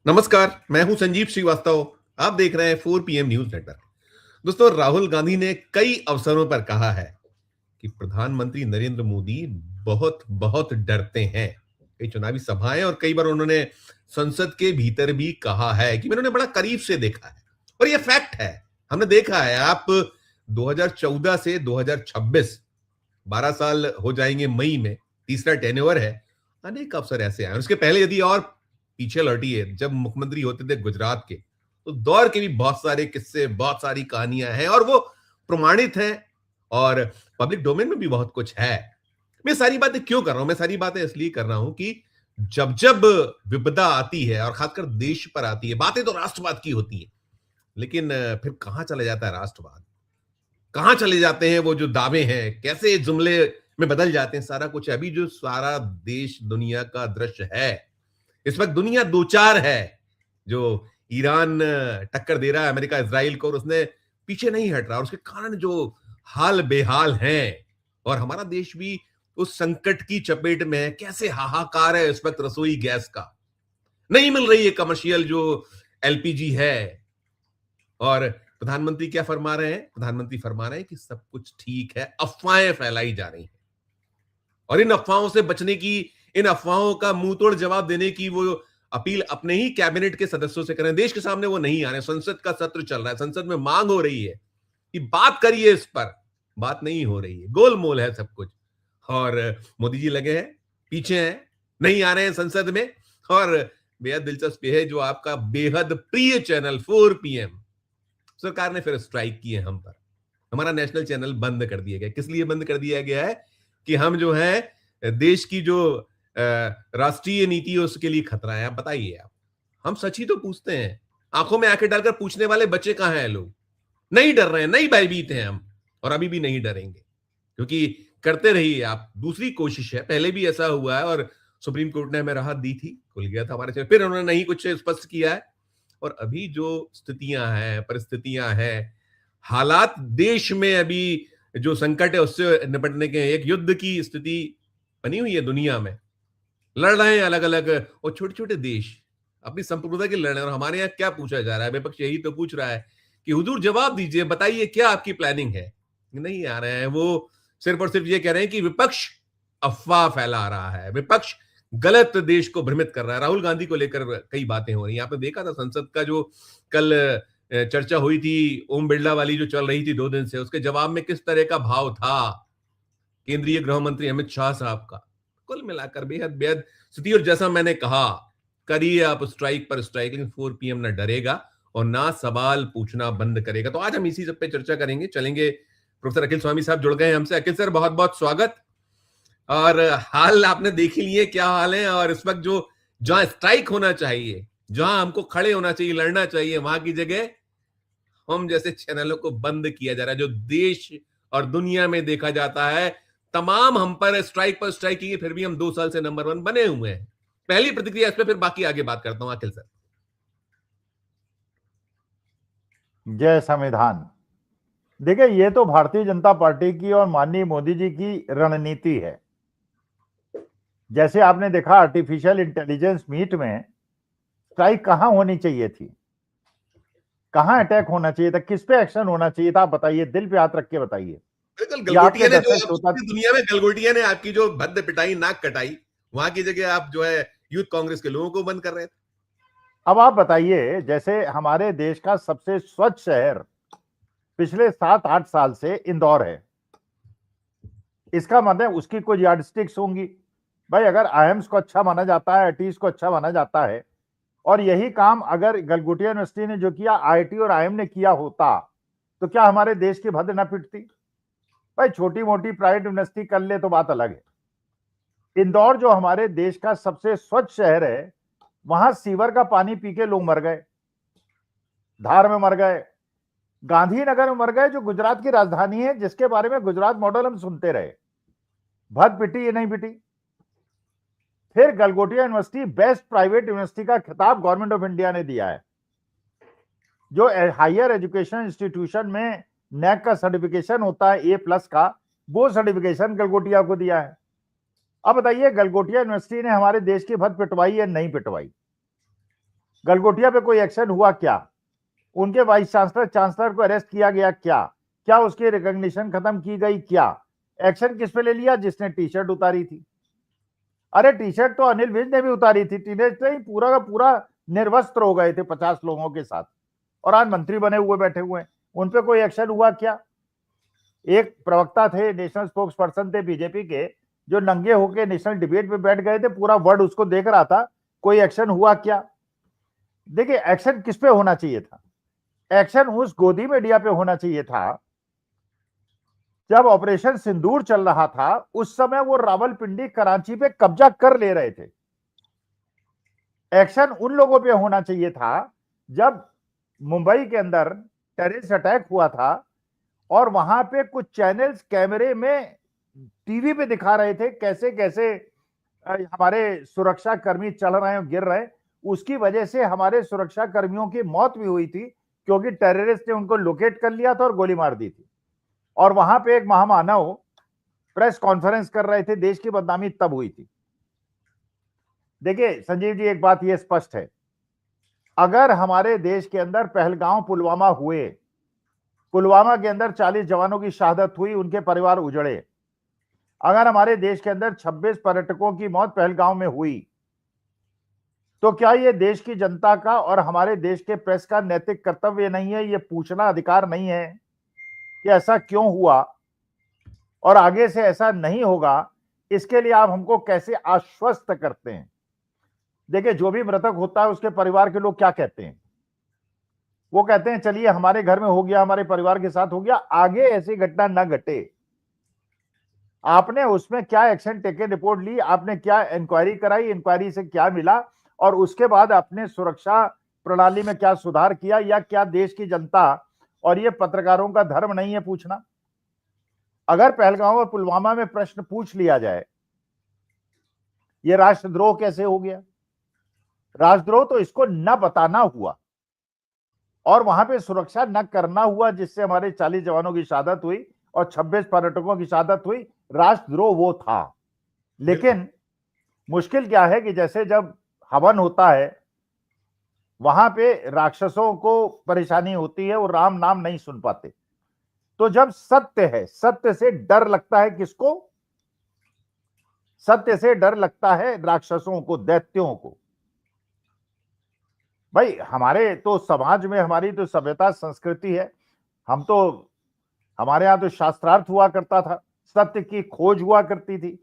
नमस्कार, मैं हूं संजीव श्रीवास्तव। आप देख रहे हैं 4 PM न्यूज नेटवर्क। दोस्तों, राहुल गांधी ने कई अवसरों पर कहा है कि प्रधानमंत्री नरेंद्र मोदी बहुत बहुत डरते हैं। कई चुनावी सभाएं और कई बार उन्होंने संसद के भीतर भी कहा है कि मैंने उन्हें बड़ा करीब से देखा है और यह फैक्ट है। हमने देखा है। आप 2014 से 2026 12 साल हो जाएंगे मई में, तीसरा टेन्योर है। अनेक अवसर ऐसे आए। उसके पहले यदि और पीछे लौटिए, जब मुख्यमंत्री होते थे गुजरात के, तो दौर के भी बहुत सारे किस्से, बहुत सारी कहानियां हैं और वो प्रमाणित हैं और पब्लिक डोमेन में भी बहुत कुछ है। मैं सारी बातें क्यों कर रहा हूं? मैं सारी बातें इसलिए कर रहा हूं कि जब जब विपदा आती है और खासकर देश पर आती है, बातें तो राष्ट्रवाद की होती है, लेकिन फिर कहां चला जाता है राष्ट्रवाद? कहां चले जाते हैं वो जो दावे हैं? कैसे जुमले में बदल जाते हैं? सारा कुछ अभी जो सारा देश दुनिया का दृश्य है, इस वक्त दुनिया दो चार है। जो ईरान टक्कर दे रहा है अमेरिका इजराइल को, और उसने पीछे नहीं हट रहा, और उसके कारण जो हाल बेहाल हैं, और हमारा देश भी उस संकट की चपेट में है। कैसे हाहाकार है इस वक्त रसोई गैस का, नहीं मिल रही है कमर्शियल जो एलपीजी है। और प्रधानमंत्री क्या फरमा रहे हैं? प्रधानमंत्री फरमा रहे हैं कि सब कुछ ठीक है, अफवाहें फैलाई जा रही हैं। और इन अफवाहों से बचने की, इन अफवाहों का मुंह तोड़ जवाब देने की वो अपील अपने ही कैबिनेट के सदस्यों से करें। देश के सामने वो नहीं आ रहे। संसद का सत्र चल रहा है, संसद में मांग हो रही है कि बात करिए इस पर। बात नहीं हो रही है, गोलमोल है सब कुछ। और मोदी जी लगे हैं, पीछे हैं, नहीं आ रहे हैं संसद में। और बेहद दिलचस्प है, जो आपका बेहद प्रिय चैनल 4 PM, सरकार ने फिर स्ट्राइक की है हम पर। हमारा नेशनल चैनल बंद कर दिया गया। किस लिए बंद कर दिया गया है? कि हम जो है देश की जो राष्ट्रीय नीति है उसके लिए खतरा है। आप बताइए। आप, हम सच ही तो पूछते हैं। आंखों में आंखें डालकर पूछने वाले बच्चे कहां हैं लोग? नहीं डर रहे हैं, नहीं भयभीत हैं हम, और अभी भी नहीं डरेंगे, क्योंकि करते रहिए आप। दूसरी कोशिश है, पहले भी ऐसा हुआ है और सुप्रीम कोर्ट ने हमें राहत दी थी, खुल गया था हमारे से, फिर उन्होंने नहीं कुछ स्पष्ट किया है। और अभी जो स्थितियां हैं, परिस्थितियां हैं, हालात देश में अभी जो संकट है उससे निपटने के, एक युद्ध की स्थिति बनी हुई है दुनिया में। लड़ रहे हैं अलग अलग, और छोटे छोटे देश अपनी संप्रभुता के लड़ रहे हैं। और हमारे यहाँ क्या पूछा जा रहा है? विपक्ष यही तो पूछ रहा है कि हुजूर जवाब दीजिए, बताइए क्या आपकी प्लानिंग है। नहीं आ रहे हैं। वो सिर्फ और सिर्फ ये कह रहे हैं कि विपक्ष अफवाह फैला रहा है, विपक्ष गलत देश को भ्रमित कर रहा है। राहुल गांधी को लेकर कई बातें हो रही हैं। आपने देखा था संसद का जो कल चर्चा हुई थी, ओम बिरला वाली जो चल रही थी 2 दिन से, उसके जवाब में किस तरह का भाव था केंद्रीय गृह मंत्री अमित शाह साहब का। कुल मिलाकर बेहद बेहद स्थिति। और जैसा मैंने कहा, करिए आप स्ट्राइक पर स्ट्राइक, लेकिन 4 PM ना डरेगा और ना सवाल पूछना बंद करेगा। तो आज हम इसी सब पे चर्चा करेंगे, चलेंगे। प्रोफेसर अखिल स्वामी साहब जुड़ गए हैं हमसे। अखिल सर, बहुत बहुत स्वागत। और हाल आपने देख ही लिए क्या हाल है। और इस वक्त जो जहां स्ट्राइक होना चाहिए, जहां हमको खड़े होना चाहिए, लड़ना चाहिए, वहां की जगह हम जैसे चैनलों को बंद किया जा रहा है। जो देश और दुनिया में देखा जाता है, तमाम हम पर स्ट्राइक की, फिर भी हम 2 साल से नंबर 1 बने हुए हैं। पहली प्रतिक्रिया इस पर, फिर बाकी आगे बात करता हूं। अखिल सर। जय संविधान। देखिए, ये तो भारतीय जनता पार्टी की और माननीय मोदी जी की रणनीति है। जैसे आपने देखा आर्टिफिशियल इंटेलिजेंस मीट में स्ट्राइक कहां होनी चाहिए थी, कहां अटैक होना चाहिए था, किस पे एक्शन होना चाहिए था, आप बताइए, दिल पे हाथ रख के बताइए। बिल्कुल। ये आपके गलगोटिया ने जो, दर्शक श्रोता, पूरी दुनिया में गलगोटिया ने आपकी जो भद्द पिटाई, नाक कटाई, वहां की जगह आप जो है यूथ कांग्रेस के लोगों को बंद कर रहे थे। अब आप बताइए, जैसे हमारे देश का सबसे स्वच्छ शहर पिछले 7-8 साल से इंदौर है। इसका मतलब उसकी कोई यार्डस्टिक्स होंगी। भाई, अगर आईएम्स को अच्छा माना जाता है, आईटीज को अच्छा माना जाता है, और यही काम अगर गलगोटिया यूनिवर्सिटी ने जो किया, आईआईटी और आईएम ने किया होता, तो क्या हमारे देश की भद्द न पिटती? भाई, छोटी मोटी प्राइवेट यूनिवर्सिटी कर ले तो बात अलग है। इंदौर जो हमारे देश का सबसे स्वच्छ शहर है, वहां सीवर का पानी पी के लोग मर गए, धार में मर गए, गांधीनगर में मर गए, जो गुजरात की राजधानी है, जिसके बारे में गुजरात मॉडल हम सुनते रहे। भद पिटी ये नहीं पिटी। फिर Galgotia university best private university का खिताब गवर्नमेंट ऑफ इंडिया ने दिया है। जो हायर एजुकेशन इंस्टीट्यूशन में नैक का सर्टिफिकेशन होता है A+ का, वो सर्टिफिकेशन गलगोटिया को दिया है। अब बताइए, गलगोटिया यूनिवर्सिटी ने हमारे देश की भद पिटवाई या नहीं पिटवाई? गलगोटिया पे कोई एक्शन हुआ क्या? उनके वाइस चांसलर चांसलर को अरेस्ट किया गया क्या? क्या उसकी रिकॉग्निशन खत्म की गई क्या? एक्शन किस पे ले लिया? जिसने टी शर्ट उतारी थी। अरे टी शर्ट तो अनिल विज ने भी उतारी थी, टीनेज से ही पूरा का पूरा निर्वस्त्र हो गए थे 50 लोगों के साथ, और आज मंत्री बने हुए बैठे हुए हैं। उन पे कोई एक्शन हुआ क्या? एक प्रवक्ता थे, नेशनल स्पोक्स पर्सन थे बीजेपी के, जो नंगे होके नेशनल डिबेट पे बैठ गए थे, पूरा वर्ल्ड उसको देख रहा था, कोई एक्शन हुआ क्या? देखिए, एक्शन किस पे होना चाहिए था? एक्शन उस गोदी मीडिया पे होना चाहिए था। जब ऑपरेशन सिंदूर चल रहा था उस समय वो रावलपिंडी कराची पे कब्जा कर ले रहे थे। एक्शन उन लोगों पे होना चाहिए था जब मुंबई के अंदर टेररिस्ट अटैक हुआ था और वहां पे कुछ चैनल्स कैमरे में टीवी पे दिखा रहे थे कैसे कैसे हमारे सुरक्षा कर्मी चल रहे हैं, गिर रहे हैं। उसकी वजह से हमारे सुरक्षा कर्मियों की मौत भी हुई थी, क्योंकि टेररिस्ट ने उनको लोकेट कर लिया था और गोली मार दी थी। और वहां पे एक महामानव प्रेस कॉन्फ्रेंस कर रहे थे, देश की बदनामी तब हुई थी। देखिए संजीव जी, एक बात यह स्पष्ट है, अगर हमारे देश के अंदर पहलगांव पुलवामा हुए, पुलवामा के अंदर 40 जवानों की शहादत हुई, उनके परिवार उजड़े, अगर हमारे देश के अंदर 26 पर्यटकों की मौत पहलगांव में हुई, तो क्या ये देश की जनता का और हमारे देश के प्रेस का नैतिक कर्तव्य नहीं है, ये पूछना अधिकार नहीं है कि ऐसा क्यों हुआ और आगे से ऐसा नहीं होगा? इसके लिए आप हमको कैसे आश्वस्त करते हैं? देखिए, जो भी मृतक होता है उसके परिवार के लोग क्या कहते हैं? वो कहते हैं चलिए हमारे घर में हो गया, हमारे परिवार के साथ हो गया, आगे ऐसी घटना ना घटे। आपने उसमें क्या एक्शन टेकन, रिपोर्ट ली, आपने क्या इंक्वायरी कराई, इंक्वायरी से क्या मिला, और उसके बाद आपने सुरक्षा प्रणाली में क्या सुधार किया, या क्या देश की जनता और ये पत्रकारों का धर्म नहीं है पूछना? अगर पहलगांव और पुलवामा में प्रश्न पूछ लिया जाए, ये राष्ट्रद्रोह कैसे हो गया? राष्ट्रद्रोह तो इसको न बताना हुआ और वहां पे सुरक्षा न करना हुआ, जिससे हमारे 40 जवानों की शहादत हुई और 26 पर्यटकों की शहादत हुई। राष्ट्रद्रोह वो था। लेकिन मुश्किल क्या है कि जैसे जब हवन होता है, वहां पे राक्षसों को परेशानी होती है, वो राम नाम नहीं सुन पाते। तो जब सत्य है, सत्य से डर लगता है किसको? सत्य से डर लगता है राक्षसों को, दैत्यों को। भाई हमारे तो समाज में, हमारी तो सभ्यता संस्कृति है, हम तो, हमारे यहां तो शास्त्रार्थ हुआ करता था, सत्य की खोज हुआ करती थी।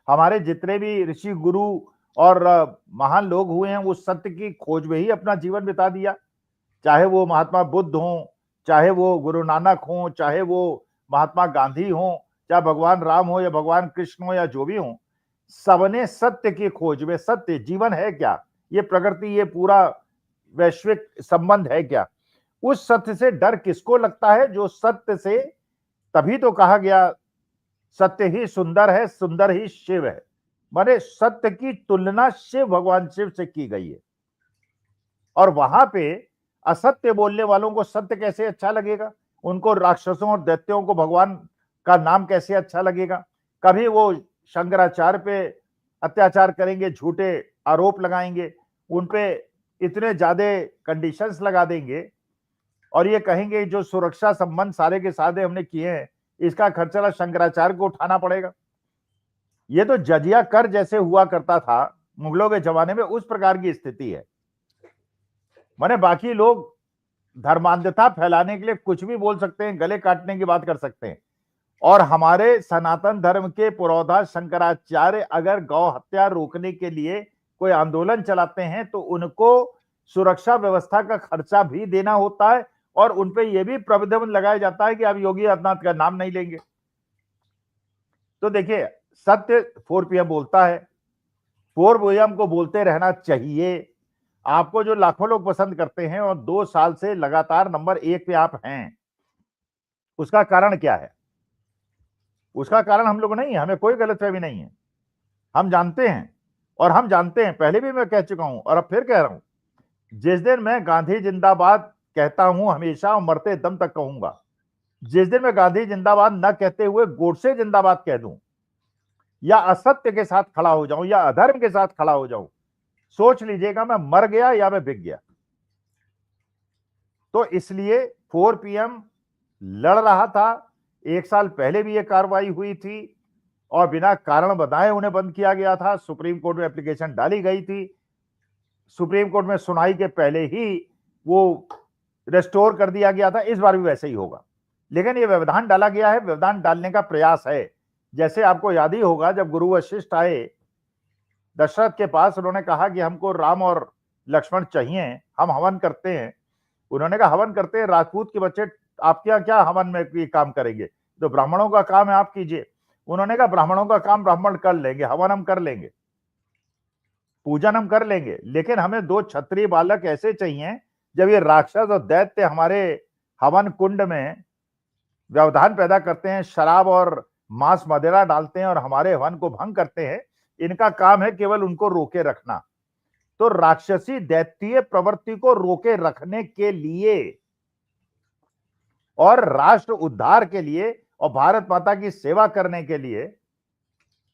हमारे जितने भी ऋषि गुरु और महान लोग हुए हैं, वो सत्य की खोज में ही अपना जीवन बिता दिया। चाहे वो महात्मा बुद्ध हों, चाहे वो गुरु नानक हों, चाहे वो महात्मा गांधी हों, चाहे भगवान राम हो या भगवान कृष्ण हो या जो भी हों, सबने सत्य की खोज में, सत्य जीवन है क्या, ये प्रकृति, ये पूरा वैश्विक संबंध है क्या, उस सत्य से डर किसको लगता है? जो सत्य से, तभी तो कहा गया सत्य ही सुंदर है, सुंदर ही शिव है। माने सत्य की तुलना शिव, भगवान शिव से की गई है। और वहां पे असत्य बोलने वालों को सत्य कैसे अच्छा लगेगा? उनको राक्षसों और दैत्यों को भगवान का नाम कैसे अच्छा लगेगा? कभी वो शंकराचार्य पे अत्याचार करेंगे, झूठे आरोप लगाएंगे, उनपे इतने ज्यादा कंडीशंस लगा देंगे और ये कहेंगे जो सुरक्षा संबंध सारे के सारे हमने किए हैं, इसका खर्चा शंकराचार्य को उठाना पड़ेगा। ये तो जजिया कर जैसे हुआ करता था मुगलों के जमाने में, उस प्रकार की स्थिति है। माने बाकी लोग धर्मांधता फैलाने के लिए कुछ भी बोल सकते हैं, गले काटने की बात कर सकते हैं, और हमारे सनातन धर्म के पुरोधा शंकराचार्य अगर गौ हत्या रोकने के लिए कोई आंदोलन चलाते हैं तो उनको सुरक्षा व्यवस्था का खर्चा भी देना होता है और उनपे यह भी प्रतिबंध लगाया जाता है कि आप योगी आदित्यनाथ का नाम नहीं लेंगे। तो देखिए, सत्य 4 PM बोलता है, 4 PM को बोलते रहना चाहिए। आपको जो लाखों लोग पसंद करते हैं और 2 साल से लगातार नंबर 1 पे आप हैं, उसका कारण क्या है? उसका कारण हम लोग नहीं है, हमें कोई गलतफहमी नहीं है, हम जानते हैं। और हम जानते हैं, पहले भी मैं कह चुका हूं और अब फिर कह रहा हूं, जिस दिन मैं गांधी जिंदाबाद कहता हूं हमेशा और मरते दम तक कहूंगा, जिस दिन मैं गांधी जिंदाबाद न कहते हुए गोडसे जिंदाबाद कह दूं, या असत्य के साथ खड़ा हो जाऊं या अधर्म के साथ खड़ा हो जाऊं, सोच लीजिएगा मैं मर गया या मैं बिक गया। तो इसलिए 4 PM लड़ रहा था। 1 साल पहले भी ये कार्रवाई हुई थी और बिना कारण बताए उन्हें बंद किया गया था। सुप्रीम कोर्ट में एप्लीकेशन डाली गई थी। सुप्रीम कोर्ट में सुनाई के पहले ही वो रेस्टोर कर दिया गया था। इस बार भी वैसे ही होगा, लेकिन ये व्यवधान डाला गया है, व्यवधान डालने का प्रयास है। जैसे आपको याद ही होगा, जब गुरु वशिष्ठ आए दशरथ के पास, उन्होंने कहा कि हमको राम और लक्ष्मण चाहिए, हम हवन करते हैं। उन्होंने कहा हवन करते हैं, राजपूत के बच्चे आपके यहाँ क्या हवन में ये काम करेंगे, तो ब्राह्मणों का काम है, आप कीजिए। उन्होंने कहा ब्राह्मणों का काम ब्राह्मण कर लेंगे, हवन हम कर लेंगे, पूजन हम कर लेंगे, लेकिन हमें 2 क्षत्रिय बालक ऐसे चाहिए। जब ये राक्षस और दैत्य हमारे हवन कुंड में व्यवधान पैदा करते हैं, शराब और मांस मदिरा डालते हैं और हमारे हवन को भंग करते हैं, इनका काम है केवल उनको रोके रखना। तो राक्षसी दैत्य प्रवृत्ति को रोके रखने के लिए और राष्ट्र उद्धार के लिए और भारत माता की सेवा करने के लिए,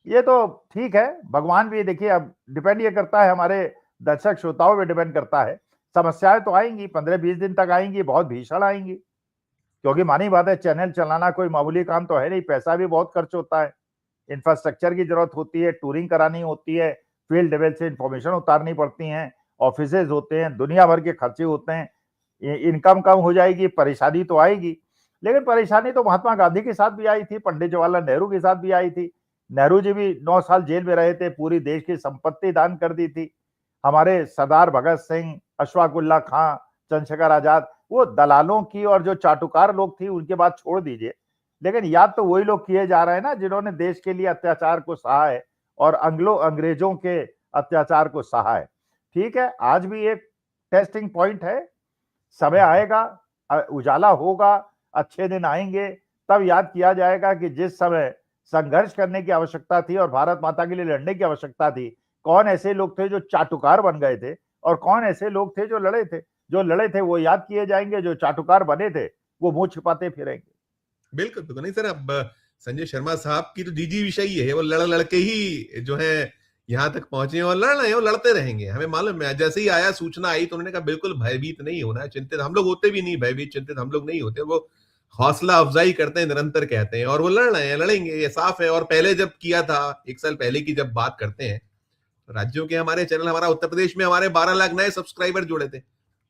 ये तो ठीक है। भगवान भी देखिए, अब डिपेंड ये करता है, हमारे दर्शक श्रोताओं पे डिपेंड करता है। समस्याएं तो आएंगी, 15-20 दिन तक आएंगी, बहुत भीषण आएंगी, क्योंकि मानी बात है, चैनल चलाना कोई मामूली काम तो है नहीं, पैसा भी बहुत खर्च होता है, इंफ्रास्ट्रक्चर की जरूरत होती है, टूरिंग करानी होती है, फील्ड लेवल से इंफॉर्मेशन उतारनी पड़ती हैं, ऑफिसेज होते हैं, दुनिया भर के खर्चे होते हैं, इनकम कम हो जाएगी, परेशानी तो आएगी। लेकिन परेशानी तो महात्मा गांधी के साथ भी आई थी, पंडित जवाहरलाल नेहरू के साथ भी आई थी। नेहरू जी भी 9 साल जेल में रहे थे, पूरी देश की संपत्ति दान कर दी थी। हमारे सरदार भगत सिंह, अशफाकुल्ला खां, चंद्रशेखर आजाद, वो दलालों की और जो चाटुकार लोग थी उनके बात छोड़ दीजिए, लेकिन याद तो वही लोग किए जा रहे हैं ना, जिन्होंने देश के लिए अत्याचार को सहा है और अंग्रेजों के अत्याचार को सहा है। ठीक है, आज भी एक टेस्टिंग पॉइंट है, समय आएगा, उजाला होगा, अच्छे दिन आएंगे, तब याद किया जाएगा कि जिस समय संघर्ष करने की आवश्यकता थी और भारत माता के लिए लड़ने की आवश्यकता थी, कौन ऐसे लोग थे जो चाटुकार बन गए थे और कौन ऐसे लोग थे जो लड़े थे। जो लड़े थे वो याद किए जाएंगे, जो चाटुकार बने थे वो मुंह छिपाते फिरेंगे। बिल्कुल बिल्कुल। नहीं सर, अब संजय शर्मा साहब की तो जीजी विषय ही है, वो लड़ लड़के ही जो है यहाँ तक पहुंचे और लड़ रहे हैं, वो लड़ते रहेंगे, हमें मालूम है। जैसे ही आया, सूचना आई, तो उन्होंने कहा बिल्कुल भयभीत नहीं होना है, चिंतित हम लोग होते भी नहीं, भयभीत चिंतित हम लोग नहीं होते, वो हौसला अफजाई करते हैं, निरंतर कहते हैं, और वो लड़ रहे हैं, लड़ेंगे, ये साफ है। और पहले जब किया था, 1 साल पहले की जब बात करते हैं, राज्यों के हमारे चैनल, हमारा उत्तर प्रदेश में हमारे 12 लाख नए सब्सक्राइबर जुड़े थे।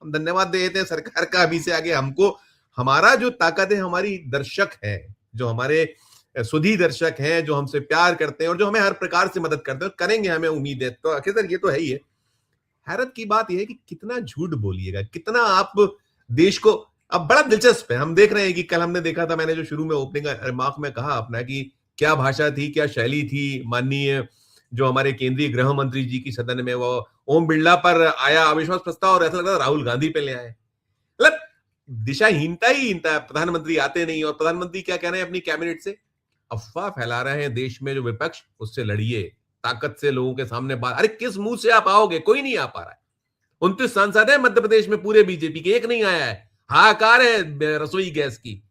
हम धन्यवाद देते हैं सरकार का। अभी से आगे हमको, हमारा जो ताकत है, हमारी दर्शक है, जो हमारे सुधी दर्शक हैं, जो हमसे प्यार करते हैं और जो हमें हर प्रकार से मदद करते हैं, करेंगे, हमें उम्मीद है। तो आखिर ये तो है ही है। हैरत की बात यह है कि कितना झूठ बोलिएगा, कितना आप देश को, अब बड़ा दिलचस्प है, हम देख रहे हैं कि कल हमने देखा था, मैंने जो शुरू में ओपनिंग रिमार्क में कहा अपना कि क्या भाषा थी, क्या शैली थी, माननीय जो हमारे केंद्रीय गृह मंत्री जी की सदन में, वो ओम बिरला पर आया अविश्वास प्रस्ताव और ऐसा लग रहा था राहुल गांधी पे ले आए। मतलब दिशाहीनता ही हीनता, प्रधानमंत्री आते नहीं, और प्रधानमंत्री क्या कह रहे हैं अपनी कैबिनेट से, अफवाह फैला रहे हैं देश में जो विपक्ष, उससे लड़िए, ताकत से लोगों के सामने बात। अरे किस मुंह से आप आओगे, कोई नहीं आ पा रहा है। 29 सांसद है मध्य प्रदेश में, पूरे बीजेपी के, एक नहीं आया है। हाहाकार है रसोई गैस की,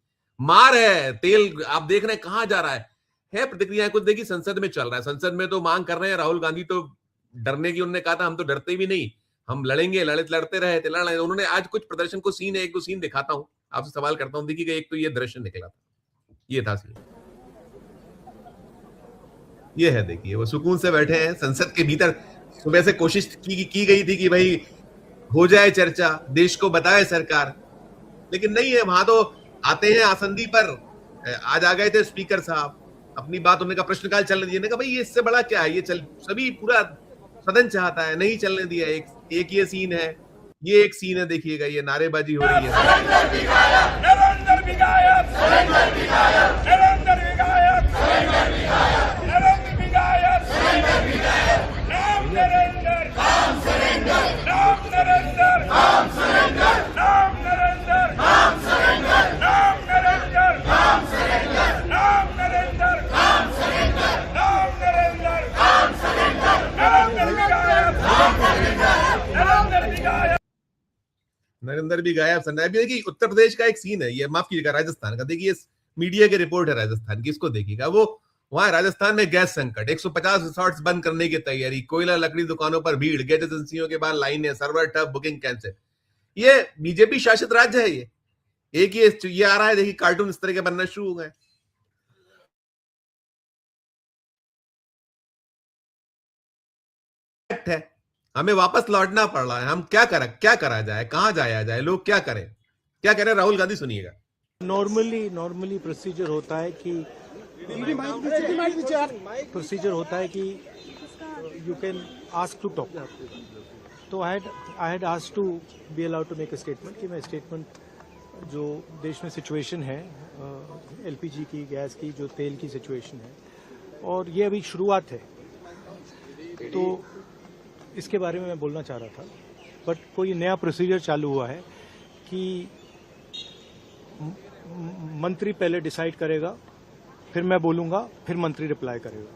मार है, तेल आप देख रहे हैं कहां जा रहा है प्रतिक्रियाएं कुछ देखिए संसद में चल रहा है। संसद में तो मांग कर रहे हैं, राहुल गांधी तो डरने की, उन्होंने कहा था हम तो डरते भी नहीं, हम लड़ेंगे, लड़ते रहे थे, लड़ रहे। उन्होंने आज कुछ प्रदर्शन को सीन है, 1-2 सीन दिखाता हूं, आपसे सवाल करता हूं। देखिएगा, एक तो ये दृश्य निकला था, ये था सीन, ये है, देखिए वो सुकून से बैठे हैं संसद के भीतर। सुबह से कोशिश की गई थी कि भाई हो जाए चर्चा, देश को बताए सरकार, लेकिन नहीं है। वहां तो आते हैं आसंदी पर, आज आ गए थे स्पीकर साहब, अपनी बात, उन्होंने कहा प्रश्नकाल चलने दिए, कहा भाई ये इससे बड़ा क्या है, ये चल, सभी पूरा सदन चाहता है, नहीं चलने दिया। एक ये सीन है, ये एक सीन है, देखिएगा, ये नारेबाजी हो रही है। नरेंद्र भी गायब, संजय भी। देखिए उत्तर प्रदेश का एक सीन है, ये माफ कीजिएगा राजस्थान का, देखिए मीडिया की रिपोर्ट है राजस्थान की, इसको देखिएगा। वो वहां राजस्थान में गैस संकट, 150 रिसोर्ट्स बंद करने की तैयारी, कोयला लकड़ी दुकानों पर भीड़, गैस एजेंसियों के बाद लाइनें, सर्वर ठप, बुकिंग कैंसिल। ये बीजेपी शासित राज्य है। ये एक ये आ रहा है, देखिए कार्टून इस तरह के बनना शुरू हो गए है। हमें वापस लौटना पड़ रहा है। हम क्या करा जाए, कहां जाया जाए, लोग क्या करें, क्या कह रहे हैं राहुल गांधी, सुनिएगा। नॉर्मली प्रोसीजर होता है कि you can ask to talk. तो I had asked to be allowed to make a statement कि मैं स्टेटमेंट जो देश में सिचुएशन है, एलपीजी की, गैस की, जो तेल की सिचुएशन है, और ये अभी शुरुआत है, तो इसके बारे में मैं बोलना चाह रहा था। बट कोई नया प्रोसीजर चालू हुआ है कि मंत्री पहले डिसाइड करेगा, फिर मैं बोलूंगा, फिर मंत्री रिप्लाई करेगा।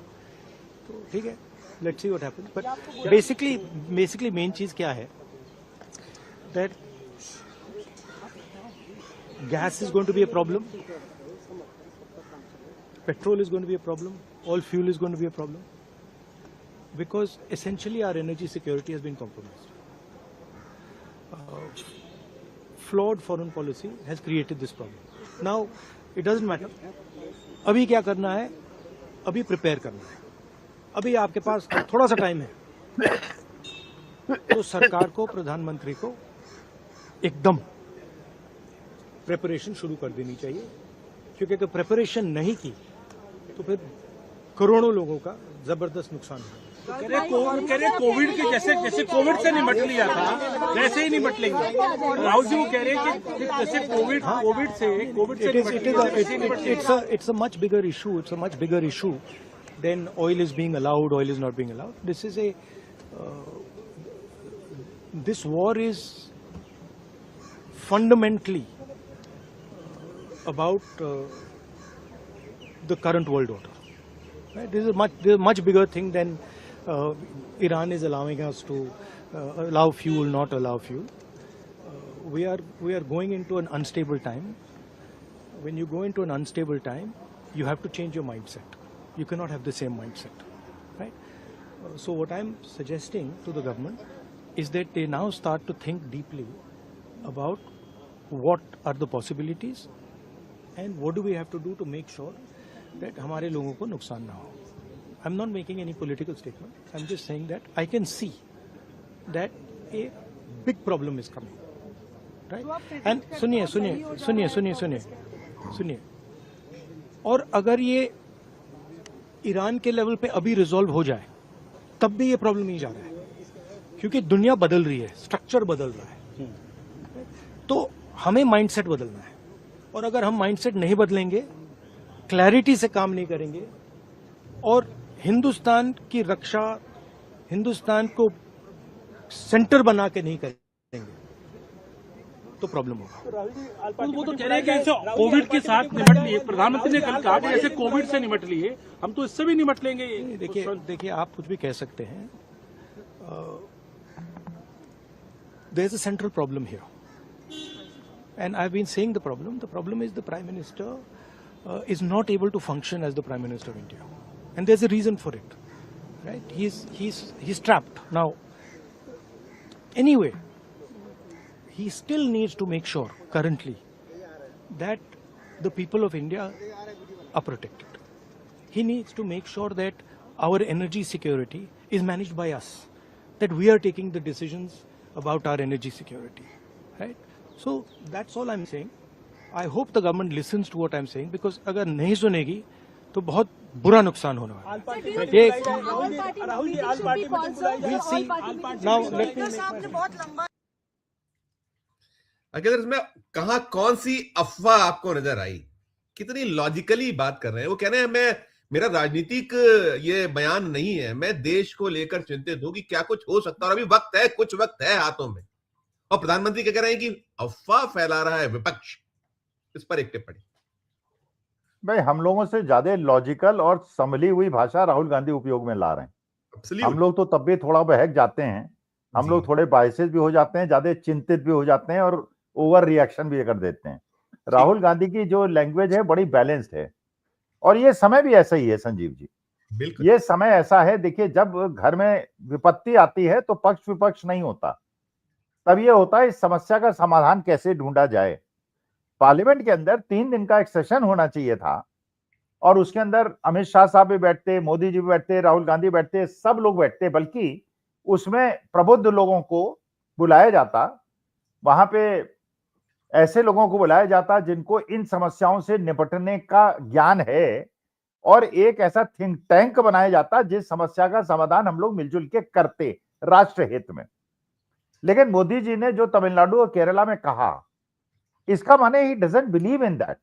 तो ठीक है, let's see what happens. But basically main चीज क्या है, that gas is going to be a problem, petrol is going to be a problem, all fuel is going to be a problem, because essentially our energy security has been compromised. Flawed foreign policy has created this problem. Now it doesn't matter अभी क्या करना है, अभी prepare करना है। अभी आपके पास थोड़ा सा टाइम है, तो सरकार को, प्रधानमंत्री को एकदम प्रिपरेशन शुरू कर देनी चाहिए, क्योंकि अगर प्रिपरेशन नहीं की तो फिर करोड़ों लोगों का जबरदस्त नुकसान होगा। कह रहे कोविड के जैसे कोविड से निपट लिया था वैसे ही निपट लेंगे। राहुल जी वो कह रहे हैं कि जैसे कोविड से it's a much bigger issue than oil is being allowed, oil is not being allowed. This war is fundamentally about the current world order. Right? This is a much bigger thing than Iran is allowing us to allow fuel, not allow fuel. We are going into an unstable time. When you go into an unstable time, you have to change your mindset. You cannot have the same mindset, right? So what I'm suggesting to the government is that they now start to think deeply about what are the possibilities and what do we have to do to make sure that हमारे लोगों को नुकसान ना हो. I'm not making any political statement. I'm just saying that I can see that a big problem is coming, right? And सुनिए, और अगर ये ईरान के लेवल पे अभी रिजॉल्व हो जाए, तब भी ये प्रॉब्लम नहीं जा रहा है, क्योंकि दुनिया बदल रही है, स्ट्रक्चर बदल रहा है. तो हमें माइंडसेट बदलना है, और अगर हम माइंडसेट नहीं बदलेंगे, क्लैरिटी से काम नहीं करेंगे, और हिंदुस्तान की रक्षा, हिंदुस्तान को सेंटर बना के नहीं करेंगे, तो प्रॉब्लम होगा. वो तो कह रहे हैं कि ऐसे कोविड के साथ निपट लिए, प्रधानमंत्री ने कल कहा कि जैसे कोविड से निपट लिए, हम तो इससे भी निपट लेंगे. देखिए आप कुछ भी कह सकते हैं. There is a central problem here, and I've been saying the problem is the Prime Minister is not able to function as the Prime Minister of India, and there's a reason for it, right? He's trapped now. Anyway, he still needs to make sure currently that the people of India are protected. He needs to make sure that our energy security is managed by us, that we are taking the decisions about our energy security, right? So that's all I'm saying. I hope the government listens to what I'm saying, because अगर नहीं सुनेगी तो बहुत बुरा नुकसान होने वाला है. अगर इसमें कहां कौन सी अफवाह आपको नजर आई, कितनी लॉजिकली बात कर रहे हैं. वो कह रहे हैं मेरा राजनीतिक ये बयान नहीं है, मैं देश को लेकर चिंतित हूं कि क्या कुछ हो सकता है, और अभी वक्त है, कुछ वक्त है हाथों में. और प्रधानमंत्री क्या कह रहे हैं कि अफवाह फैला रहा है विपक्ष. इस पर एक टिप्पणी. भाई, हम लोगों से ज्यादा लॉजिकल और संभली हुई भाषा राहुल गांधी उपयोग में ला रहे हैं. Absolutely. हम लोग तो तब भी थोड़ा बहक जाते हैं, हम लोग थोड़े बायसेस भी हो जाते हैं, ज्यादा चिंतित भी हो जाते हैं, और ओवर रिएक्शन भी कर देते हैं. राहुल गांधी की जो लैंग्वेज है बड़ी बैलेंस्ड है, और ये समय भी ऐसा ही है संजीव जी. बिल्कुल, ये समय ऐसा है. देखिए, जब घर में विपत्ति आती है तो पक्ष विपक्ष नहीं होता, तब ये होता है इस समस्या का समाधान कैसे ढूंढा जाए। पार्लियामेंट के अंदर 3 दिन का एक सेशन होना चाहिए था और उसके अंदर अमित शाह साहब भी बैठते, मोदी जी भी बैठते, राहुल गांधी बैठते, सब लोग बैठते, बल्कि उसमें प्रबुद्ध लोगों को बुलाया जाता, वहां पे ऐसे लोगों को बुलाया जाता जिनको इन समस्याओं से निपटने का ज्ञान है, और एक ऐसा थिंक टैंक बनाया जाता जिस समस्या का समाधान हम लोग मिलजुल के करते राष्ट्र हित में। लेकिन मोदी जी ने जो तमिलनाडु और केरला में कहा, इसका माने he doesn't believe in that,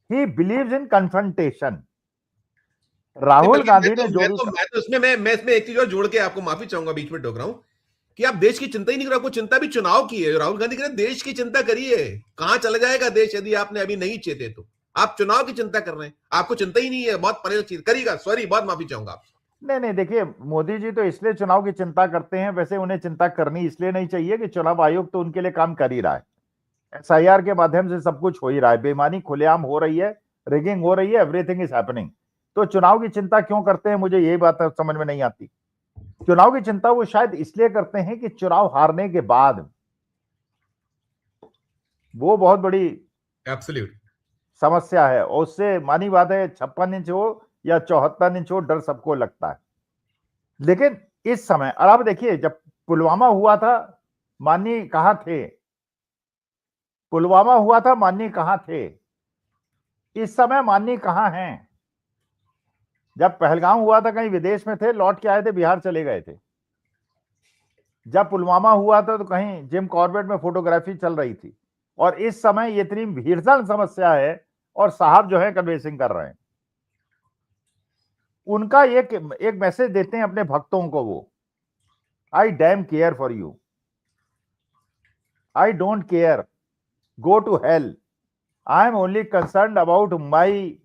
he believes in confrontation. Rahul Gandhi ने जो मैं इसमें एक चीज और जोड़ के आपको माफी चाहूंगा, बीच में टोक रहा हूं, कि आप देश की चिंता ही नहीं कर रहे, आपको चिंता भी चुनाव की है। राहुल गांधी कह रहे हैं देश की चिंता करिए, कहां चला जाएगा देश यदि आपने अभी नहीं चेते तो। आप चुनाव की चिंता कर रहे हैं, आपको चिंता ही नहीं है, बहुत परे चीज करिएगा। सॉरी, बहुत माफी चाहूंगा आपसे। नहीं, देखिए, मोदी जी तो इसलिए चुनाव की चिंता करते हैं, वैसे उन्हें चिंता करनी इसलिए नहीं चाहिए कि चुनाव आयोग तो उनके लिए काम कर ही रहा है, एसआईआर के माध्यम से सब कुछ हो ही रहा है, बेईमानी खुलेआम हो रही है, रिगिंग हो रही है, एवरीथिंग इज हैपनिंग। तो चुनाव की चिंता क्यों करते हैं, मुझे यही बात समझ में नहीं आती। चुनाव की चिंता वो शायद इसलिए करते हैं कि चुनाव हारने के बाद वो बहुत बड़ी एब्सोल्यूट समस्या है, और उससे मानी बात है 56 इंच हो या 74 इंच हो, डर सबको लगता है। लेकिन इस समय, और आप देखिए, जब पुलवामा हुआ था, माननीय कहां थे? पुलवामा हुआ था, माननीय कहां थे? इस समय माननीय कहां हैं? जब पहलगाम हुआ था कहीं विदेश में थे, लौट के आए थे, बिहार चले गए थे। जब पुलवामा हुआ था तो कहीं जिम कॉर्बेट में फोटोग्राफी चल रही थी, और इस समय ये इतनी भीषण समस्या है और साहब जो है कन्वेंसिंग कर रहे हैं। उनका एक मैसेज देते हैं अपने भक्तों को, वो I damn care for you, I don't care, go to hell, I am only concerned about my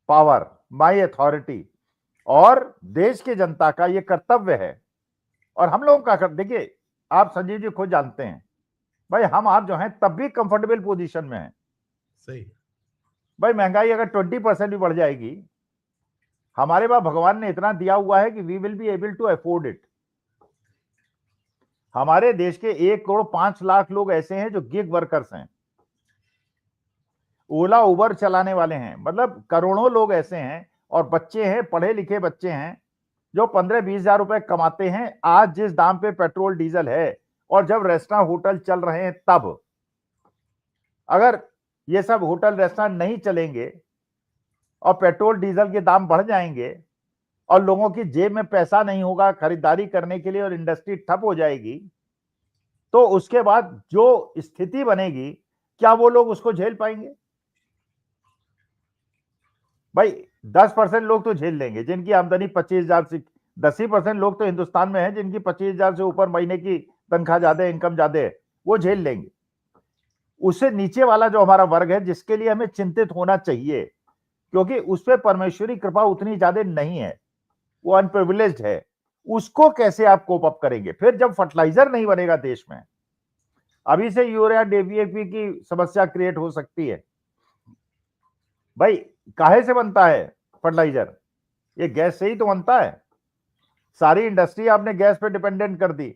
power, my authority. और देश की जनता का यह कर्तव्य है, और हम लोगों का देखिए, आप संजीव जी खुद जानते हैं भाई, हम आप जो हैं तब भी कंफर्टेबल पोजीशन में हैं। सही भाई, महंगाई अगर 20% भी बढ़ जाएगी, हमारे पास भगवान ने इतना दिया हुआ है कि we will be able to afford it. हमारे देश के 1,05,00,000 लोग ऐसे हैं जो गिग वर्कर्स हैं, ओला उबर चलाने वाले हैं, मतलब करोड़ों लोग ऐसे हैं, और बच्चे हैं, पढ़े लिखे बच्चे हैं, जो 15-20 हजार रुपए कमाते हैं आज जिस दाम पे पेट्रोल डीजल है, और जब रेस्टोरेंट होटल चल रहे हैं तब। अगर ये सब होटल रेस्टोरेंट नहीं चलेंगे और पेट्रोल डीजल के दाम बढ़ जाएंगे और लोगों की जेब में पैसा नहीं होगा खरीदारी करने के लिए और इंडस्ट्री ठप हो जाएगी, तो उसके बाद जो स्थिति बनेगी, क्या वो लोग उसको झेल पाएंगे? भाई 10% लोग तो झेल लेंगे जिनकी आमदनी 25,000 से, 10% लोग तो हिंदुस्तान में हैं जिनकी 25,000 से ऊपर महीने की तनख्वाह ज्यादा, इनकम ज्यादा है, वो झेल लेंगे। उससे नीचे वाला जो हमारा वर्ग है, जिसके लिए हमें चिंतित होना चाहिए, क्योंकि उस पर परमेश्वरी कृपा उतनी ज्यादा नहीं है, वो अनप्रिविलेज्ड है, उसको कैसे आप कोप अप करेंगे? फिर जब फर्टिलाइजर नहीं बनेगा देश में, अभी से यूरिया डीएपी की समस्या क्रिएट हो सकती है। भाई, काहे से बनता है फर्टिलाइजर? ये गैस से ही तो बनता है। सारी इंडस्ट्री आपने गैस पे डिपेंडेंट कर दी।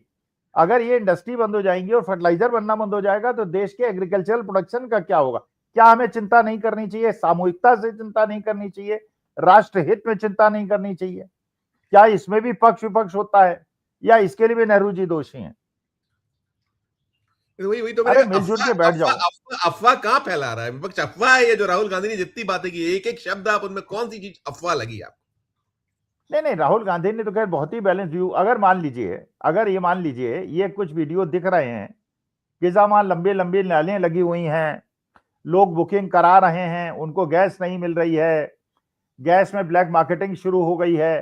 अगर ये इंडस्ट्री बंद हो जाएंगी और फर्टिलाइजर बनना बंद हो जाएगा, तो देश के एग्रीकल्चरल प्रोडक्शन का क्या होगा? क्या हमें चिंता नहीं करनी चाहिए? सामूहिकता से चिंता नहीं करनी चाहिए? राष्ट्र हित में चिंता नहीं करनी चाहिए? क्या इसमें भी पक्ष विपक्ष होता है, या इसके लिए भी नेहरू जी दोषी हैं? वही तो अरे मिलजुल के बैठ जाओ। अफवाह कहां फैला रहा है विपक्ष? अफवाह है ये जो राहुल गांधी ने जितनी बातें की, एक एक शब्द आप उनमें कौन सी चीज अफवाह लगी आपको? नहीं, राहुल गांधी ने तो खैर बहुत ही बैलेंस व्यू। अगर ये मान लीजिए ये कुछ वीडियो दिख रहे हैं कि जहां लंबी लंबी नालियां लगी हुई हैं, लोग बुकिंग करा रहे हैं, उनको गैस नहीं मिल रही है, गैस में ब्लैक मार्केटिंग शुरू हो गई है,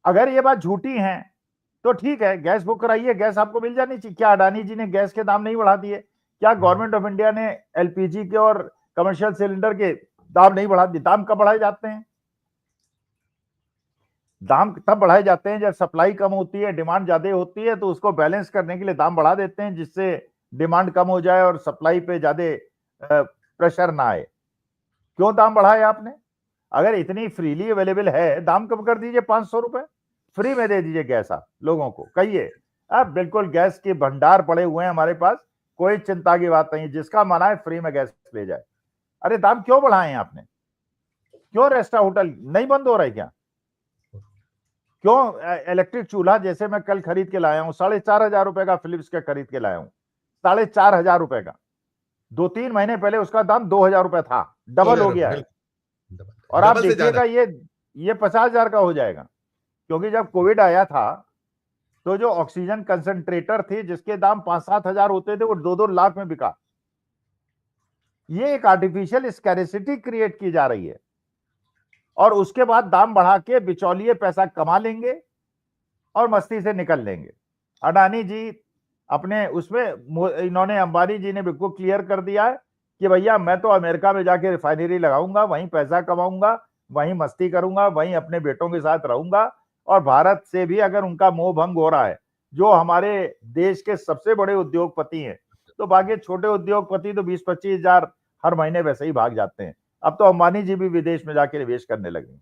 अगर ये बात झूठी है तो ठीक है, गैस बुक कराइए, गैस आपको मिल जानी चाहिए। क्या अडानी जी ने गैस के दाम नहीं बढ़ा दिए? क्या गवर्नमेंट ऑफ इंडिया ने एलपीजी के और कमर्शियल सिलेंडर के दाम नहीं बढ़ा दिए? दाम कब बढ़ाए जाते हैं? दाम तब बढ़ाए जाते हैं जब सप्लाई कम होती है, डिमांड ज्यादा होती है, तो उसको बैलेंस करने के लिए दाम बढ़ा देते हैं, जिससे डिमांड कम हो जाए और सप्लाई पे ज्यादा प्रेशर ना आए। क्यों दाम बढ़ाए आपने? अगर इतनी फ्रीली अवेलेबल है, दाम कम कर दीजिए 500 रुपए, फ्री में दे दीजिए गैस, आप लोगों को कहिए अब बिल्कुल गैस के भंडार पड़े हुए हैं हमारे पास, कोई चिंता की बात नहीं, जिसका मना है फ्री में गैस ले जाए। अरे दाम क्यों बढ़ाए हैं आपने? क्यों रेस्टोरेंट होटल नहीं बंद हो रहे क्या? क्यों इलेक्ट्रिक चूल्हा जैसे मैं कल खरीद के लाया हूं, 4,500 रुपए का फिलिप्स का खरीद के लाया हूं, 4,500 रुपए का। 2-3 महीने पहले उसका दाम 2,000 रुपए था, डबल हो गया है। और आप देखिएगा ये 50,000 का हो जाएगा, क्योंकि जब कोविड आया था तो जो ऑक्सीजन कंसंट्रेटर थे जिसके दाम 5-7 हजार होते थे वो 2-2 लाख में बिका। ये एक आर्टिफिशियल स्कैरिसिटी क्रिएट की जा रही है और उसके बाद दाम बढ़ा के बिचौलिए पैसा कमा लेंगे और मस्ती से निकल लेंगे। अडानी जी अपने उसमें, इन्होंने अंबानी जी ने बिल्कुल क्लियर कर दिया है कि भैया मैं तो अमेरिका में जाके रिफाइनरी लगाऊंगा, वहीं पैसा कमाऊंगा, वहीं मस्ती करूंगा, वहीं अपने बेटों के साथ रहूंगा। और भारत से भी अगर उनका मोह भंग हो रहा है, जो हमारे देश के सबसे बड़े उद्योगपति हैं, तो बाकी छोटे उद्योगपति तो 20-25 हजार हर महीने वैसे ही भाग जाते हैं। अब तो अंबानी जी भी विदेश में जाके निवेश करने लगे।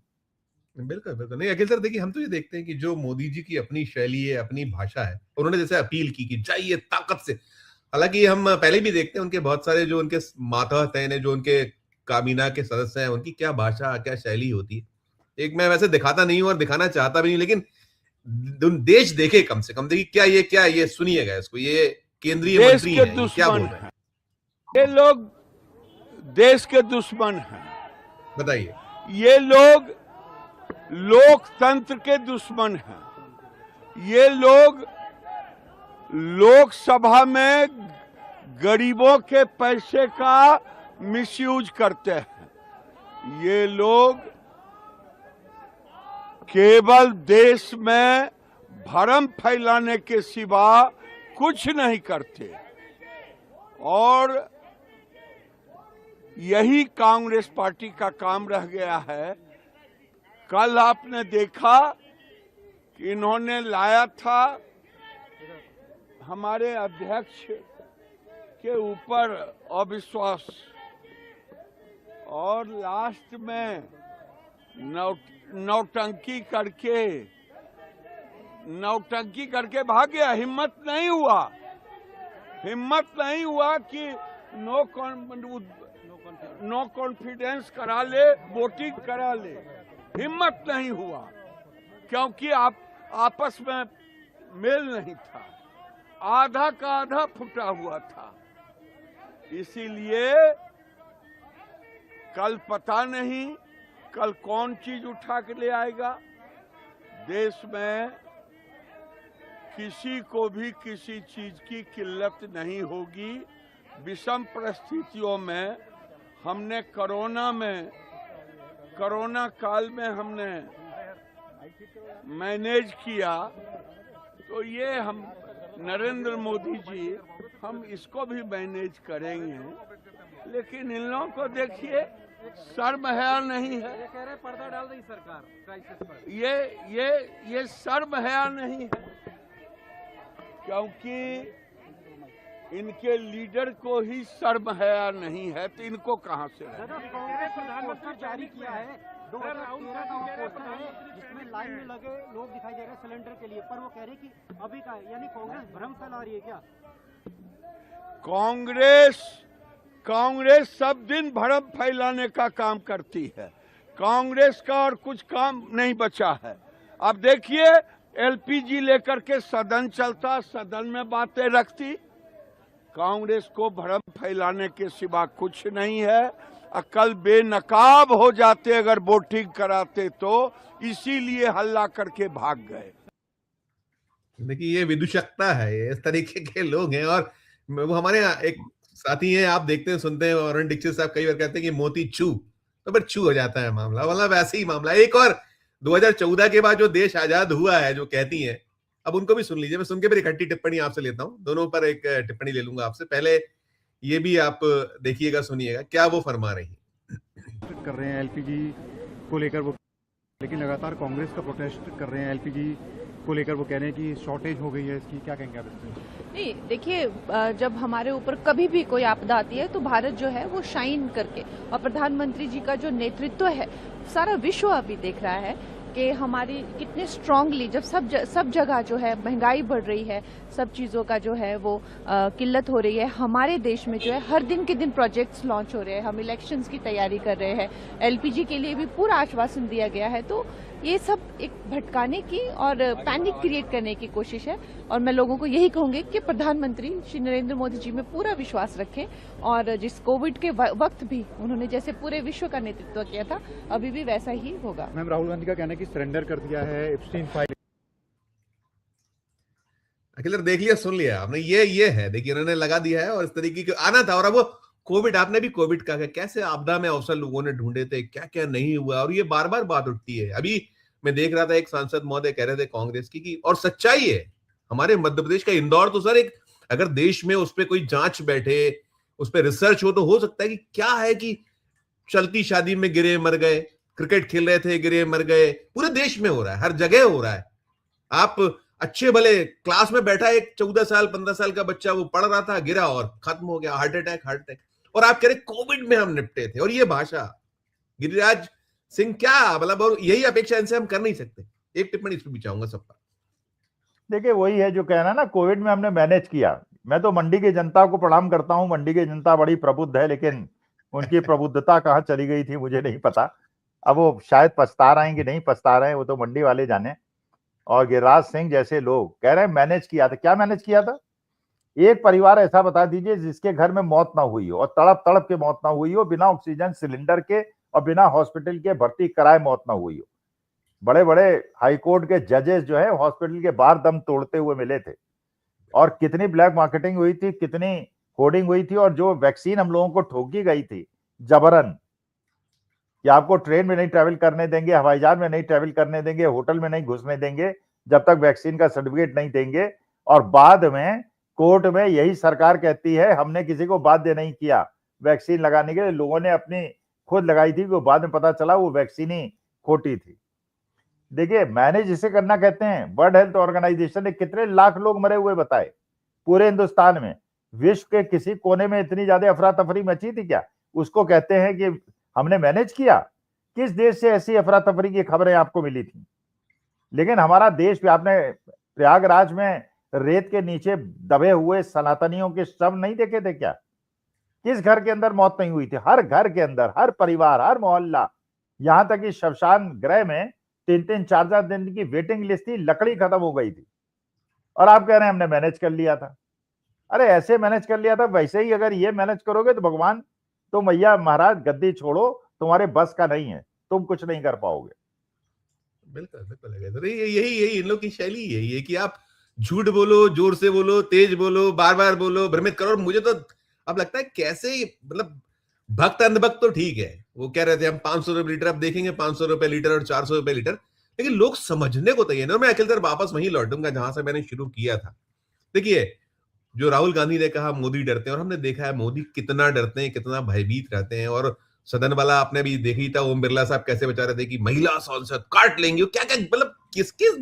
बिल्कुल बिल्कुल। नहीं अखिल सर, देखिए हम तो ये देखते हैं कि जो मोदी जी की अपनी शैली है, अपनी भाषा है, उन्होंने जैसे अपील की कि जाइए ताकत से। हालांकि हम पहले भी देखते हैं उनके बहुत सारे जो उनके मातहत हैं, जो उनके काबीना के सदस्य हैं, उनकी क्या भाषा क्या शैली होती है। एक मैं वैसे दिखाता नहीं हूं और दिखाना चाहता भी नहीं, लेकिन देश देखे कम से कम, देखिए क्या ये सुनिएगा इसको, ये केंद्रीय मंत्री हैं, क्या बोल रहे हैं। ये लोग देश के दुश्मन हैं, बताइए। ये लोग लोकतंत्र के दुश्मन हैं, ये लोग लोकसभा में गरीबों के पैसे का मिसयूज करते हैं, ये लोग केवल देश में भ्रम फैलाने के सिवा कुछ नहीं करते। और यही कांग्रेस पार्टी का काम रह गया है। कल आपने देखा कि इन्होंने लाया था हमारे अध्यक्ष के ऊपर अविश्वास, और लास्ट में नौटंकी करके भाग गया। हिम्मत नहीं हुआ कि नो कॉन्फिडेंस करा ले, वोटिंग करा ले, हिम्मत नहीं हुआ, क्योंकि आप आपस में मेल नहीं था, आधा का आधा फुटा हुआ था। इसीलिए कल पता नहीं कल कौन चीज उठा के ले आएगा। देश में किसी को भी किसी चीज की किल्लत नहीं होगी। विषम परिस्थितियों में हमने कोरोना काल में हमने मैनेज किया, तो ये हम नरेंद्र मोदी जी हम इसको भी मैनेज करेंगे। लेकिन इन लोगों को देखिए, शर्म है नहीं है, ये कह रहे पर्दा डाल रही सरकार क्राइसिस पर। ये शर्म है नहीं है, क्योंकि इनके लीडर को ही शर्म है नहीं है, तो इनको कहां से है। प्रधानमंत्री जारी किया है 2013 का पोस्टर है जिसमें लाइन में लगे लोग दिखाई दे रहे हैं सिलेंडर के लिए, पर वो कह रहे कि अभी का, यानी कांग्रेस भ्रम फैला रही है क्या? कांग्रेस सब दिन भ्रम फैलाने का काम करती है। कांग्रेस का और कुछ काम नहीं बचा है। अब देखिए, एलपीजी लेकर के सदन चलता, सदन में बातें रखती। कांग्रेस को भ्रम फैलाने के सिवा कुछ नहीं है। कल बेनकाब हो जाते अगर वोटिंग कराते, तो इसीलिए हल्ला करके भाग गए। देखिए, ये विदूषकता है, ये इस तरीके के लोग हैं। और वो हमारे यहाँ एक साथी हैं, आप देखते हैं सुनते हैं, अरुण दीक्षित साहब कई बार कहते हैं कि मोती चू, तो फिर चू हो जाता है मामला, मतलब वैसे ही मामला। एक और 2014 के बाद जो देश आजाद हुआ है, जो कहती हैं, अब उनको भी सुन लीजिए। मैं सुन के फिर इकट्ठी टिप्पणी आपसे लेता हूं, दोनों पर एक टिप्पणी ले लूंगा आपसे। पहले ये भी आप देखिएगा, सुनिएगा क्या वो फरमा रही है। कर रहे हैं एलपीजी को लेकर वो, लेकिन लगातार कांग्रेस का प्रोटेस्ट कर रहे हैं एलपीजी को लेकर। वो कह रहे हैं कि शॉर्टेज हो गई है इसकी, क्या कहेंगे आप इसमें? नहीं, देखिए, जब हमारे ऊपर कभी भी कोई आपदा आती है तो भारत जो है वो शाइन करके, और प्रधानमंत्री जी का जो नेतृत्व है सारा विश्व अभी देख रहा है कि हमारी कितने स्ट्रांगली जब सब जगह जो है महंगाई बढ़ रही है, सब चीज़ों का जो है वो किल्लत हो रही है, हमारे देश में जो है हर दिन के दिन प्रोजेक्ट्स लॉन्च हो रहे हैं, हम इलेक्शंस की तैयारी कर रहे हैं, एलपीजी के लिए भी पूरा आश्वासन दिया गया है। तो ये सब एक भटकाने की और पैनिक क्रिएट करने की कोशिश है। और मैं लोगों को यही कहूंगी कि प्रधानमंत्री श्री नरेंद्र मोदी जी में पूरा विश्वास रखें और जिस कोविड के वक्त भी उन्होंने जैसे पूरे विश्व का नेतृत्व किया था, अभी भी वैसा ही होगा। मैम, राहुल गांधी का कहना है कि सरेंडर कर दिया है एप्स्टीन फाइल। अखिलेश देख लिया, सुन लिया आपने, ये है, देखिए उन्होंने लगा दिया है और इस तरीके के आना था। और अब वो कोविड, आपने भी कोविड का कैसे आपदा में अवसर लोगों ने ढूंढे थे, क्या क्या नहीं हुआ, और ये बार बार बात उठती है। अभी मैं देख रहा था एक सांसद महोदय कह रहे थे कांग्रेस की कि, और सच्चाई है, हमारे मध्य प्रदेश का इंदौर तो सर एक, अगर देश में उस पर कोई जांच बैठे, उस पर रिसर्च हो तो सकता है कि क्या है कि चलती शादी में गिरे मर गए, क्रिकेट खेल रहे थे गिरे मर गए, पूरे देश में हो रहा है, हर जगह हो रहा है। आप अच्छे भले क्लास में बैठा एक 14 साल 15 साल का बच्चा, वो पढ़ रहा था, गिरा और खत्म हो गया, हार्ट अटैक। और आप कह रहे कोविड में हम निपटे थे, और ये भाषा। गिरिराज सिंह, क्या मतलब, और यही अपेक्षा इनसे हम कर नहीं सकते। एक टिप्पणी इस पर भी चाहूंगा सब पर। देखिए, वही है जो कहना ना, कोविड में हमने मैनेज किया। मैं तो मंडी की जनता को प्रणाम करता हूं, मंडी की जनता बड़ी प्रबुद्ध है, लेकिन उनकी प्रबुद्धता कहाँ चली गई थी मुझे नहीं पता। अब वो शायद पछता रहे हैं कि नहीं पछता रहे हैं, वो तो मंडी वाले जाने। और गिरिराज सिंह जैसे लोग कह रहे हैं मैनेज किया था, क्या मैनेज किया था? एक परिवार ऐसा बता दीजिए जिसके घर में मौत ना हुई हो, और तड़प तड़प के मौत ना हुई हो, बिना ऑक्सीजन सिलेंडर के और बिना हॉस्पिटल के भर्ती कराए मौत ना हुई हो। बड़े बड़े हाईकोर्ट के जजेस जो है हॉस्पिटल के बाहर दम तोड़ते हुए मिले थे। और कितनी ब्लैक मार्केटिंग हुई थी, कितनी होर्डिंग हुई थी, और जो वैक्सीन हम लोगों को ठोकी गई थी जबरन, कि आपको ट्रेन में नहीं ट्रैवल करने देंगे, हवाई जहाज में नहीं ट्रैवल करने देंगे, होटल में नहीं घुसने देंगे जब तक वैक्सीन का सर्टिफिकेट नहीं देंगे। और बाद में कोर्ट में यही सरकार कहती है हमने किसी को बाध्य नहीं किया वैक्सीन लगाने के लिए, लोगों ने अपनी खुद लगाई थी, वो बाद में पता चला वो वैक्सीन ही खोटी थी। देखिए, मैनेज इसे करना कहते हैं। वर्ल्ड हेल्थ ऑर्गेनाइजेशन ने कितने लाख लोग मरे हुए बताए पूरे हिंदुस्तान में। विश्व के किसी कोने में इतनी ज्यादा अफरा तफरी मची थी क्या? उसको कहते हैं कि हमने मैनेज किया? किस देश से ऐसी अफरा तफरी की खबरें आपको मिली थी? लेकिन हमारा देश पे, आपने प्रयागराज में रेत के नीचे दबे हुए सनातनियों के शव नहीं देखे थे क्या? किस घर के अंदर मौत नहीं हुई थी? हर घर के अंदर, हर परिवार, हर मोहल्ला, यहां तक कि शमशान गृह में 3-3 4-4 दिन की वेटिंग लिस्ट थी, लकड़ी खत्म हो गई थी। और आप कह रहे हैं हमने मैनेज कर लिया था। अरे ऐसे मैनेज कर लिया था, वैसे ही अगर ये मैनेज करोगे तो भगवान, तो मैया महाराज गद्दी छोड़ो, तुम्हारे बस का नहीं है, तुम कुछ नहीं कर पाओगे। बिल्कुल बिल्कुल, यही इन लोग की शैली यही है कि आप झूठ बोलो, जोर से बोलो, तेज बोलो, बार बार बोलो, भ्रमित करो। और मुझे तो अब लगता है कैसे, मतलब भक्त अंधभक्त तो ठीक है, वो कह रहे थे हम 500 रुपए लीटर, अब देखेंगे 500 रुपए लीटर और 400 रुपए लीटर, लेकिन लोग समझने को तैयार नहीं। मैं अखिल सर वापस वहीं लौटूंगा जहां से मैंने शुरू किया था। देखिए, जो राहुल गांधी ने कहा मोदी डरते हैं, और हमने देखा है मोदी कितना डरते हैं, कितना भयभीत रहते हैं। और सदन वाला आपने भी देखी था, ओम बिरला साहब कैसे बचा रहे थे कि महिला सांसद काट लेंगे, क्या क्या, मतलब किस किस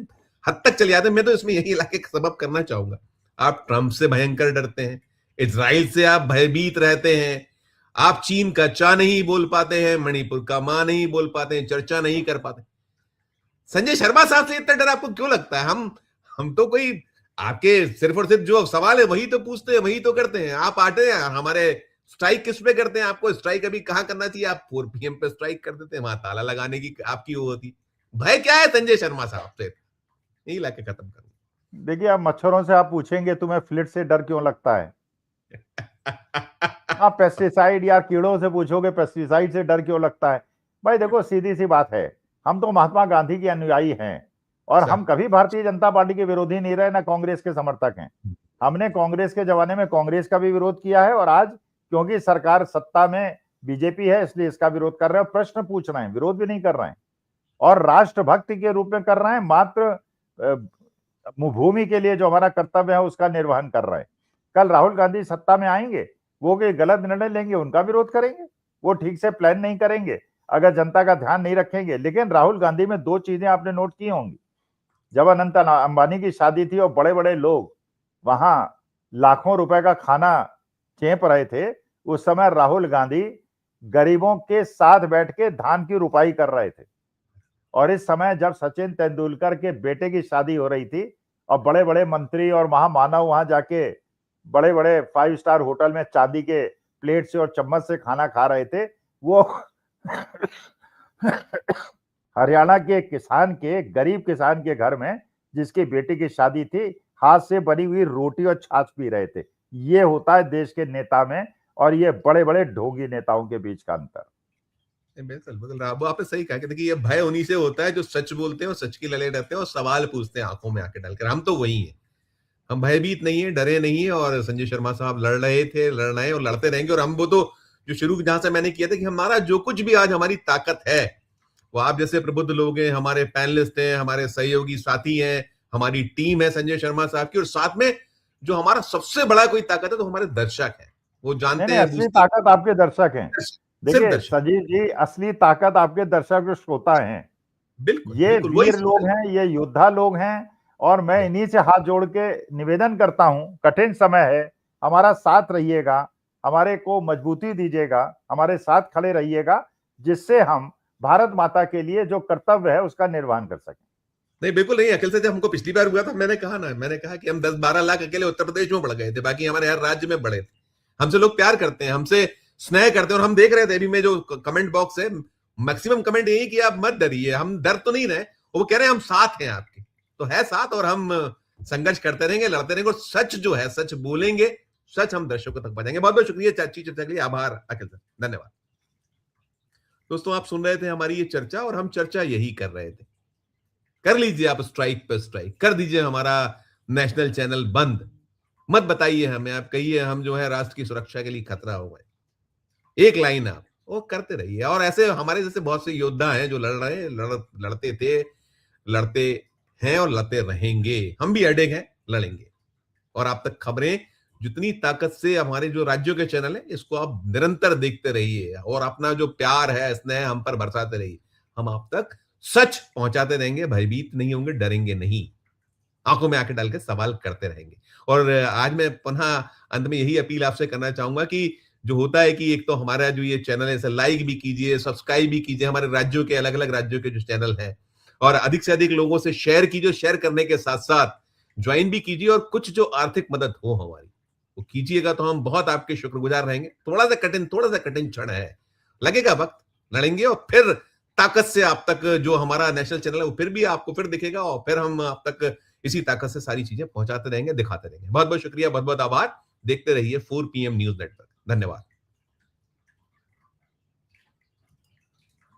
हद तक चले जाते हैं। मैं तो इसमें यही इलाके का सबब करना चाहूंगा। आप ट्रंप से भयंकर डरते हैं, इजराइल से आप भयभीत रहते हैं, आप चीन का चा नहीं बोल पाते हैं, मणिपुर का मां नहीं बोल पाते हैं, चर्चा नहीं कर पाते। संजय शर्मा साहब से इतना डर आपको क्यों लगता है? हम तो कोई आपके सिर्फ और सिर्फ जो सवाल है वही तो पूछते हैं, वही तो करते हैं। आप आते हैं, हमारे स्ट्राइक किस पे करते हैं? आपको स्ट्राइक अभी कहां करना चाहिए? आप 4 PM पे स्ट्राइक कर देते हैं, वहां ताला लगाने की आपकी वो होती। भय क्या है संजय शर्मा साहब से? यही लाके खत्म कर। देखिए, आप मच्छरों से आप पूछेंगे तुम्हें फ्लिट से डर क्यों लगता है, आप पेस्टिसाइड या कीड़ों से पूछोगे पेस्टिसाइड से डर क्यों लगता है। भाई देखो, सीधी सी बात है, हम तो महात्मा गांधी के अनुयायी हैं, और हम कभी भारतीय जनता पार्टी के विरोधी नहीं रहे, ना कांग्रेस के समर्थक हैं। हमने कांग्रेस के जमाने में कांग्रेस का भी विरोध किया है, और आज क्योंकि सरकार सत्ता में बीजेपी है इसलिए इसका विरोध कर रहे हैं। प्रश्न पूछ रहे हैं, विरोध भी नहीं कर रहे हैं, और राष्ट्रभक्ति के रूप में कर रहे हैं। मात्र भूमि के लिए जो हमारा कर्तव्य है उसका निर्वहन कर रहे हैं। कल राहुल गांधी सत्ता में आएंगे, वो कोई गलत निर्णय लेंगे, उनका विरोध करेंगे। वो ठीक से प्लान नहीं करेंगे, अगर जनता का ध्यान नहीं रखेंगे। लेकिन राहुल गांधी में 2 चीजें आपने नोट की होंगी। जब अनंत अंबानी की शादी थी और बड़े बड़े लोग वहां लाखों रुपए का खाना चेप रहे थे, उस समय राहुल गांधी गरीबों के साथ बैठ के धान की रुपाई कर रहे थे। और इस समय जब सचिन तेंदुलकर के बेटे की शादी हो रही थी और बड़े बड़े मंत्री और महामानव वहां जाके बड़े बड़े 5 स्टार होटल में चांदी के प्लेट से और चम्मच से खाना खा रहे थे, वो हरियाणा के किसान के, गरीब किसान के घर में जिसकी बेटी की शादी थी, हाथ से बनी हुई रोटी और छाछ पी रहे थे। ये होता है देश के नेता में और ये बड़े बड़े ढोंगी नेताओं के बीच का अंतर। बिल्कुल बिल्कुल, वो आपने सही कहा कि देखिए ये भय उन्हीं से होता है जो सच बोलते हैं और सच की लड़े रहते हैं और सवाल पूछते हैं आंखों में आंखें डालकर। हम तो वही हैं, हम भयभीत नहीं है, डरे नहीं है। और संजय शर्मा साहब लड़ रहे थे, लड़ रहे हैं और लड़ते रहेंगे। और हम वो तो जो शुरू जहां से मैंने किया था कि हमारा जो कुछ भी आज हमारी ताकत है, वो आप जैसे प्रबुद्ध लोग हैं, हमारे पैनलिस्ट हैं, हमारे सहयोगी साथी हैं, हमारी टीम है संजय शर्मा साहब की, और साथ में जो हमारा सबसे बड़ा कोई ताकत है तो हमारे दर्शक हैं। वो जानते हैं असली ताकत आपके दर्शक हैं। देखिए सजीव जी, असली ताकत आपके दर्शक और श्रोता हैं। बिल्कुल, ये वीर लोग हैं, ये योद्धा लोग हैं और मैं इन्हीं से हाथ जोड़ के निवेदन करता हूं, कठिन समय है, हमारा साथ रहिएगा, हमारे को मजबूती दीजिएगा, हमारे साथ खड़े रहिएगा, जिससे हम भारत माता के लिए जो कर्तव्य है उसका निर्वहन कर सकें। नहीं बिल्कुल नहीं, अखिल से जब हमको पिछली बार हुआ था मैंने कहा कि हम 10-12 लाख अकेले उत्तर प्रदेश में बढ़ गए थे, बाकी हमारे हर राज्य में बढ़े थे। हमसे लोग प्यार करते हैं, हमसे स्नेह करते हैं। और हम देख रहे थे अभी में जो कमेंट बॉक्स है, मैक्सिमम कमेंट यही कि आप मत डरिए, हम डर तो नहीं रहे, वो कह रहे हैं हम साथ हैं आपके। तो है साथ, और हम संघर्ष करते रहेंगे, लड़ते रहेंगे, और सच जो है सच बोलेंगे, सच हम दर्शकों तक पहुंचाएंगे। बहुत बहुत शुक्रिया चाची चर्चा के लिए, आभार अखिल सर, धन्यवाद। दोस्तों आप सुन रहे थे हमारी ये चर्चा, और हम चर्चा यही कर रहे थे। कर लीजिए आप स्ट्राइक पर स्ट्राइक, कर दीजिए हमारा नेशनल चैनल बंद, मत बताइए हमें, आप कहिए हम जो है राष्ट्र की सुरक्षा के लिए खतरा हो गए। एक लाइन आप वो करते रहिए। और ऐसे हमारे जैसे बहुत से योद्धा हैं जो लड़ रहे हैं, लड़ते थे, लड़ते हैं और लड़ते रहेंगे। हम भी अड़े हैं, लड़ेंगे। और आप तक खबरें जितनी ताकत से हमारे जो राज्यों के चैनल है, इसको आप निरंतर देखते रहिए और अपना जो प्यार है, स्नेह हम पर बरसाते रहिए। हम आप तक सच पहुंचाते रहेंगे, भयभीत नहीं होंगे, डरेंगे नहीं, आंखों में आंखें डाल के सवाल करते रहेंगे। और आज मैं पुनः अंत में यही अपील आपसे करना चाहूंगा कि जो होता है कि एक तो हमारा जो ये चैनल है, इसे लाइक भी कीजिए, सब्सक्राइब भी कीजिए, हमारे राज्यों के, अलग अलग राज्यों के जो चैनल हैं, और अधिक से अधिक लोगों से शेयर कीजिए। शेयर करने के साथ साथ ज्वाइन भी कीजिए, और कुछ जो आर्थिक मदद हो हमारी वो कीजिएगा, तो हम बहुत आपके शुक्रगुजार रहेंगे। थोड़ा सा कठिन क्षण है, लगेगा वक्त, लड़ेंगे, और फिर ताकत से आप तक जो हमारा नेशनल चैनल है वो फिर भी आपको फिर दिखेगा, और फिर हम आप तक इसी ताकत से सारी चीजें पहुंचाते रहेंगे, दिखाते रहेंगे। बहुत बहुत शुक्रिया, बहुत बहुत आभार। देखते रहिए 4 PM न्यूज नेटवर्क। धन्यवाद।